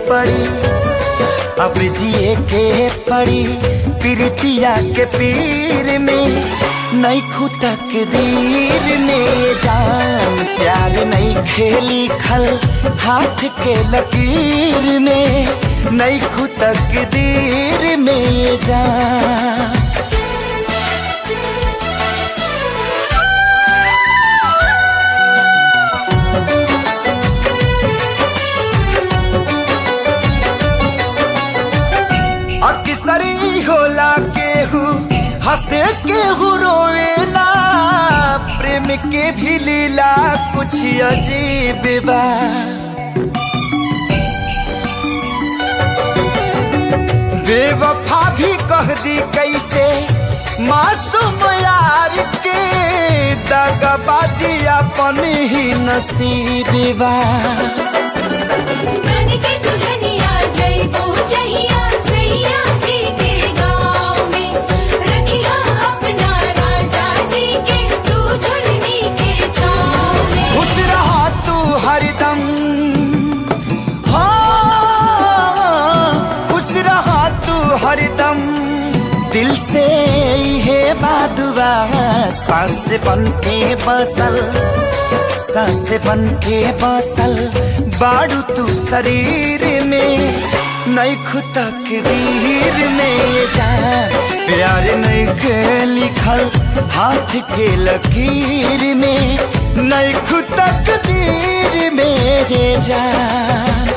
पड़ी, अब जिए के पड़ी प्रीतिया के पीर में। नहीं खुदा के दीर में जान, प्यार नहीं खेली खल हाथ के लकीर में। नहीं खुदा के दीर में जान। अक्सरी होला केहू हंसे केहू रोएला, प्रेम के भी लीला कुछ अजीब बा। बेवफा भी कह दी कैसे मासूम यार के, दगाबाजी अपन ही नसीब बा। हरदम खुश रहा तू हरदम, दिल से है बादुआ। सांस बन के बसल, सांस बन के बसल बाड़ू तू शरीर में। नहीं खुदा के दीर में जान, प्यार नहीं के लिखल हाथ के लकीर में। नहीं खुदा के दीर में जान।